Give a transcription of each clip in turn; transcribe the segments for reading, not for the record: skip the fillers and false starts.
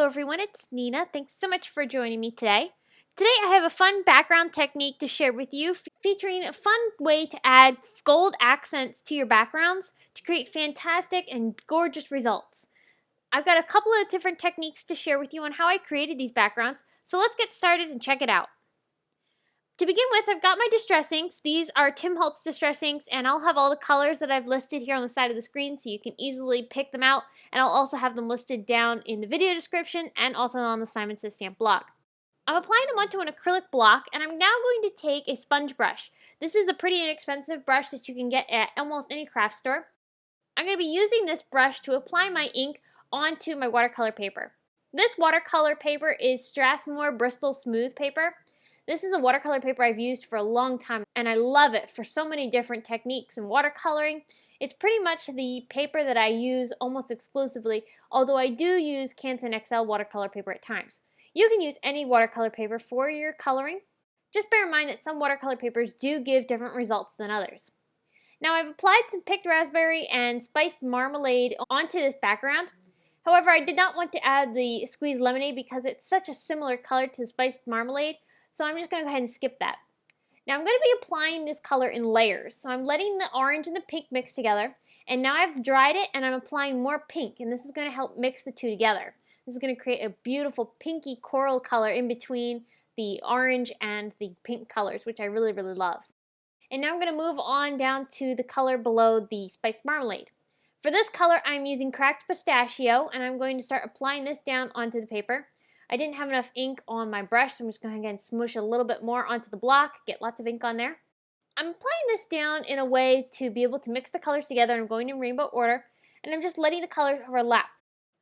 everyone, it's Nina. Thanks so much for joining me today. Today I have a fun background technique to share with you featuring a fun way to add gold accents to your backgrounds to create fantastic and gorgeous results. I've got a couple of different techniques to share with you on how I created these backgrounds, so let's get started and check it out. To begin with, I've got my distress inks. These are Tim Holtz distress inks, and I'll have all the colors that I've listed here on the side of the screen so you can easily pick them out, and I'll also have them listed down in the video description and also on the Simon Says Stamp blog. I'm applying them onto an acrylic block, and I'm now going to take a sponge brush. This is a pretty inexpensive brush that you can get at almost any craft store. I'm going to be using this brush to apply my ink onto my watercolor paper. This watercolor paper is Strathmore Bristol Smooth paper. This is a watercolor paper I've used for a long time, and I love it for so many different techniques in watercoloring. It's pretty much the paper that I use almost exclusively, although I do use Canson XL watercolor paper at times. You can use any watercolor paper for your coloring. Just bear in mind that some watercolor papers do give different results than others. Now I've applied some picked raspberry and spiced marmalade onto this background. However, I did not want to add the squeezed lemonade because it's such a similar color to the spiced marmalade. So I'm just going to go ahead and skip that. Now I'm going to be applying this color in layers. So I'm letting the orange and the pink mix together. And now I've dried it and I'm applying more pink. And this is going to help mix the two together. This is going to create a beautiful pinky coral color in between the orange and the pink colors, which I really, really love. And now I'm going to move on down to the color below the spiced marmalade. For this color, I'm using cracked pistachio, and I'm going to start applying this down onto the paper. I didn't have enough ink on my brush, so I'm just going to smoosh a little bit more onto the block, get lots of ink on there. I'm applying this down in a way to be able to mix the colors together. I'm going in rainbow order, and I'm just letting the colors overlap.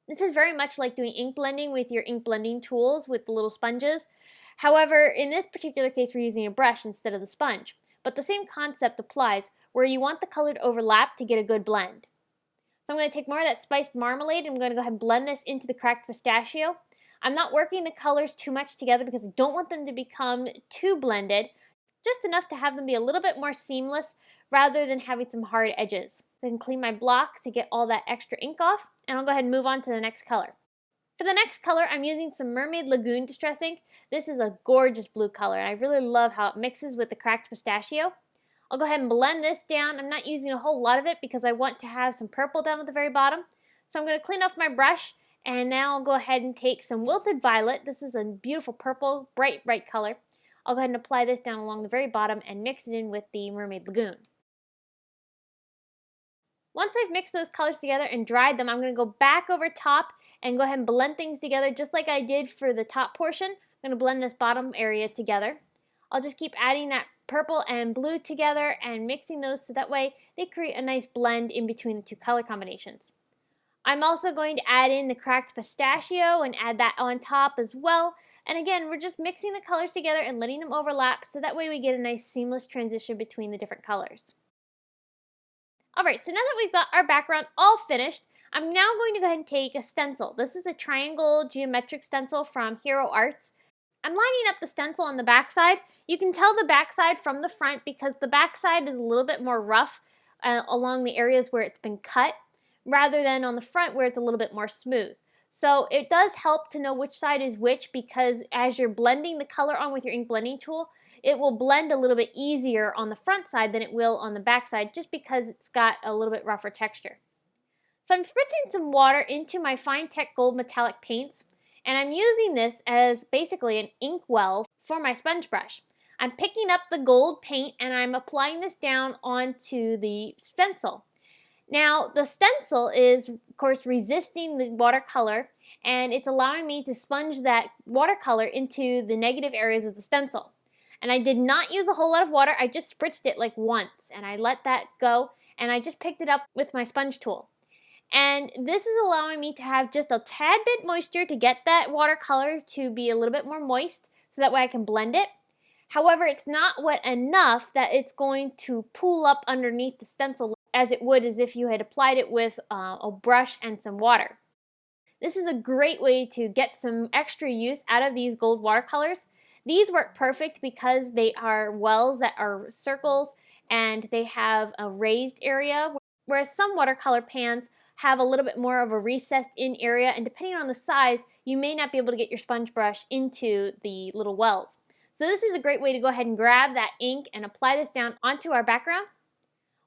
This is very much like doing ink blending with your ink blending tools with the little sponges. However, in this particular case, we're using a brush instead of the sponge. But the same concept applies, where you want the color to overlap to get a good blend. So I'm going to take more of that spiced marmalade, and I'm going to go ahead and blend this into the cracked pistachio. I'm not working the colors too much together because I don't want them to become too blended, just enough to have them be a little bit more seamless rather than having some hard edges. I can clean my block to get all that extra ink off, and I'll go ahead and move on to the next color. For the next color, I'm using some Mermaid Lagoon distress ink. This is a gorgeous blue color, and I really love how it mixes with the cracked pistachio. I'll go ahead and blend this down. I'm not using a whole lot of it because I want to have some purple down at the very bottom. So I'm going to clean off my brush. And now I'll go ahead and take some Wilted Violet. This is a beautiful purple, bright, bright color. I'll go ahead and apply this down along the very bottom and mix it in with the Mermaid Lagoon. Once I've mixed those colors together and dried them, I'm going to go back over top and go ahead and blend things together just like I did for the top portion. I'm going to blend this bottom area together. I'll just keep adding that purple and blue together and mixing those so that way they create a nice blend in between the two color combinations. I'm also going to add in the cracked pistachio and add that on top as well. And again, we're just mixing the colors together and letting them overlap so that way we get a nice seamless transition between the different colors. Alright, so now that we've got our background all finished, I'm now going to go ahead and take a stencil. This is a triangle geometric stencil from Hero Arts. I'm lining up the stencil on the back side. You can tell the back side from the front because the back side is a little bit more rough along the areas where it's been cut, rather than on the front where it's a little bit more smooth. So it does help to know which side is which because as you're blending the color on with your ink blending tool, it will blend a little bit easier on the front side than it will on the back side just because it's got a little bit rougher texture. So I'm spritzing some water into my Finetec gold metallic paints, and I'm using this as basically an ink well for my sponge brush. I'm picking up the gold paint and I'm applying this down onto the stencil. Now, the stencil is, of course, resisting the watercolor, and it's allowing me to sponge that watercolor into the negative areas of the stencil. And I did not use a whole lot of water. I just spritzed it like once, and I let that go, and I just picked it up with my sponge tool. And this is allowing me to have just a tad bit moisture to get that watercolor to be a little bit more moist, so that way I can blend it. However, it's not wet enough that it's going to pool up underneath the stencil as it would as if you had applied it with a brush and some water. This is a great way to get some extra use out of these gold watercolors. These work perfect because they are wells that are circles and they have a raised area, whereas some watercolor pans have a little bit more of a recessed in area, and depending on the size, you may not be able to get your sponge brush into the little wells. So this is a great way to go ahead and grab that ink and apply this down onto our background.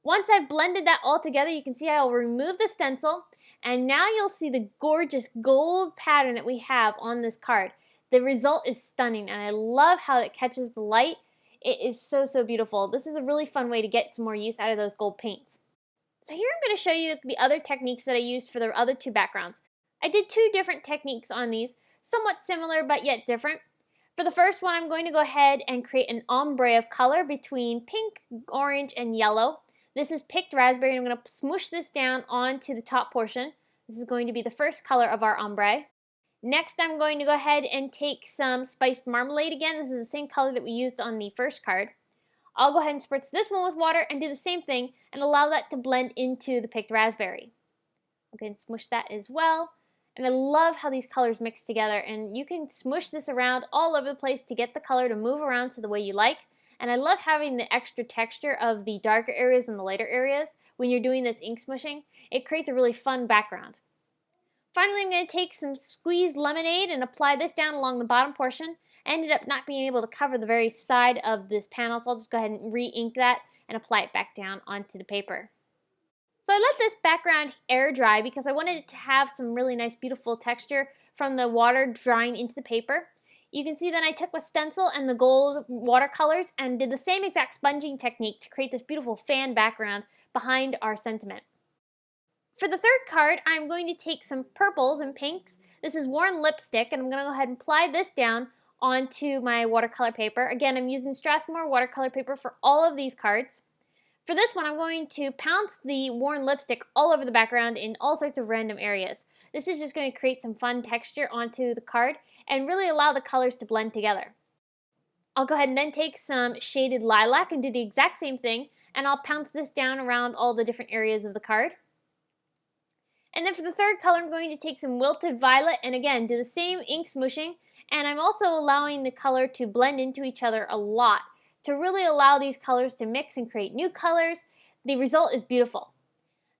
Once I've blended that all together, you can see I'll remove the stencil, and now you'll see the gorgeous gold pattern that we have on this card. The result is stunning, and I love how it catches the light. It is so, so beautiful. This is a really fun way to get some more use out of those gold paints. So here I'm going to show you the other techniques that I used for the other two backgrounds. I did two different techniques on these, somewhat similar but yet different. For the first one, I'm going to go ahead and create an ombre of color between pink, orange, and yellow. This is picked raspberry, and I'm going to smoosh this down onto the top portion. This is going to be the first color of our ombre. Next, I'm going to go ahead and take some spiced marmalade again. This is the same color that we used on the first card. I'll go ahead and spritz this one with water and do the same thing and allow that to blend into the picked raspberry. Go ahead and smush that as well. And I love how these colors mix together, and you can smush this around all over the place to get the color to move around to the way you like. And I love having the extra texture of the darker areas and the lighter areas when you're doing this ink smushing. It creates a really fun background. Finally, I'm going to take some squeezed lemonade and apply this down along the bottom portion. I ended up not being able to cover the very side of this panel, so I'll just go ahead and re-ink that and apply it back down onto the paper. So I let this background air dry because I wanted it to have some really nice beautiful texture from the water drying into the paper. You can see that I took my stencil and the gold watercolors and did the same exact sponging technique to create this beautiful fan background behind our sentiment. For the third card, I'm going to take some purples and pinks. This is worn lipstick, and I'm going to go ahead and apply this down onto my watercolor paper. Again, I'm using Strathmore watercolor paper for all of these cards. For this one, I'm going to pounce the worn lipstick all over the background in all sorts of random areas. This is just going to create some fun texture onto the card and really allow the colors to blend together. I'll go ahead and then take some shaded lilac and do the exact same thing, and I'll pounce this down around all the different areas of the card. And then for the third color, I'm going to take some wilted violet and again do the same ink smooshing, and I'm also allowing the color to blend into each other a lot to really allow these colors to mix and create new colors. The result is beautiful.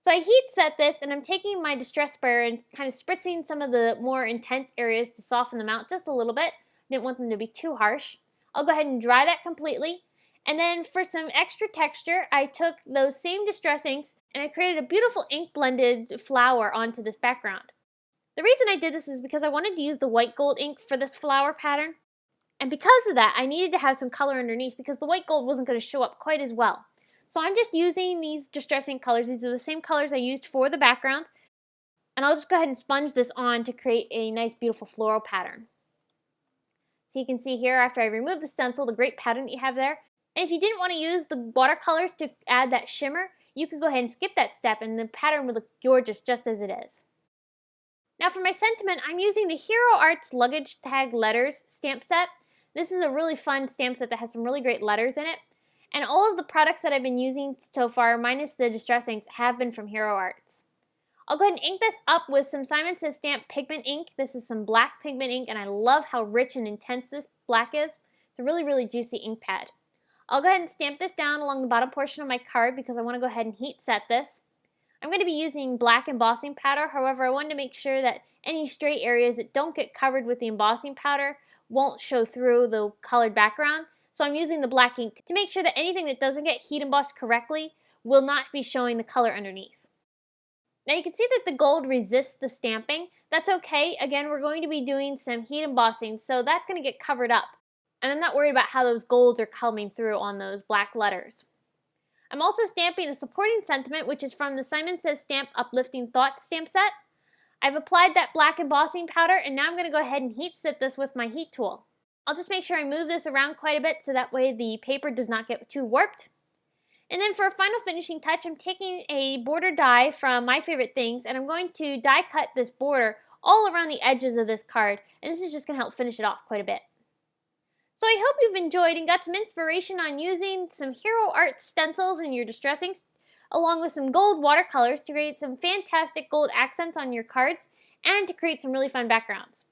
So I heat set this, and I'm taking my distress sprayer and kind of spritzing some of the more intense areas to soften them out just a little bit. I didn't want them to be too harsh. I'll go ahead and dry that completely. And then for some extra texture, I took those same distress inks and I created a beautiful ink blended flower onto this background. The reason I did this is because I wanted to use the white gold ink for this flower pattern. And because of that, I needed to have some color underneath because the white gold wasn't going to show up quite as well. So I'm just using these distress ink colors. These are the same colors I used for the background. And I'll just go ahead and sponge this on to create a nice beautiful floral pattern. So you can see here after I remove the stencil, the great pattern that you have there. And if you didn't want to use the watercolors to add that shimmer, you could go ahead and skip that step and the pattern would look gorgeous just as it is. Now for my sentiment, I'm using the Hero Arts Luggage Tag Letters stamp set. This is a really fun stamp set that has some really great letters in it. And all of the products that I've been using so far, minus the distress inks, have been from Hero Arts. I'll go ahead and ink this up with some Simon Says Stamp pigment ink. This is some black pigment ink, and I love how rich and intense this black is. It's a really, really juicy ink pad. I'll go ahead and stamp this down along the bottom portion of my card because I want to go ahead and heat set this. I'm going to be using black embossing powder, however I wanted to make sure that any stray areas that don't get covered with the embossing powder won't show through the colored background. So I'm using the black ink to make sure that anything that doesn't get heat embossed correctly will not be showing the color underneath. Now you can see that the gold resists the stamping. That's okay. Again, we're going to be doing some heat embossing, so that's going to get covered up. And I'm not worried about how those golds are coming through on those black letters. I'm also stamping a supporting sentiment, which is from the Simon Says Stamp Uplifting Thoughts stamp set. I've applied that black embossing powder, and now I'm going to go ahead and heat set this with my heat tool. I'll just make sure I move this around quite a bit so that way the paper does not get too warped. And then for a final finishing touch, I'm taking a border die from My Favorite Things, and I'm going to die cut this border all around the edges of this card, and this is just going to help finish it off quite a bit. So I hope you've enjoyed and got some inspiration on using some Hero Art stencils in your distress inks, along with some gold watercolors to create some fantastic gold accents on your cards and to create some really fun backgrounds.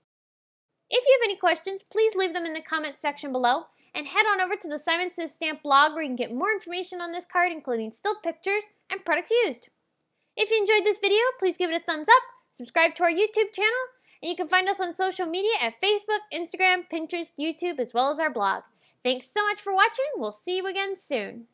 If you have any questions, please leave them in the comments section below, and head on over to the Simon Says Stamp blog where you can get more information on this card, including still pictures and products used. If you enjoyed this video, please give it a thumbs up, subscribe to our YouTube channel, and you can find us on social media at Facebook, Instagram, Pinterest, YouTube, as well as our blog. Thanks so much for watching. We'll see you again soon.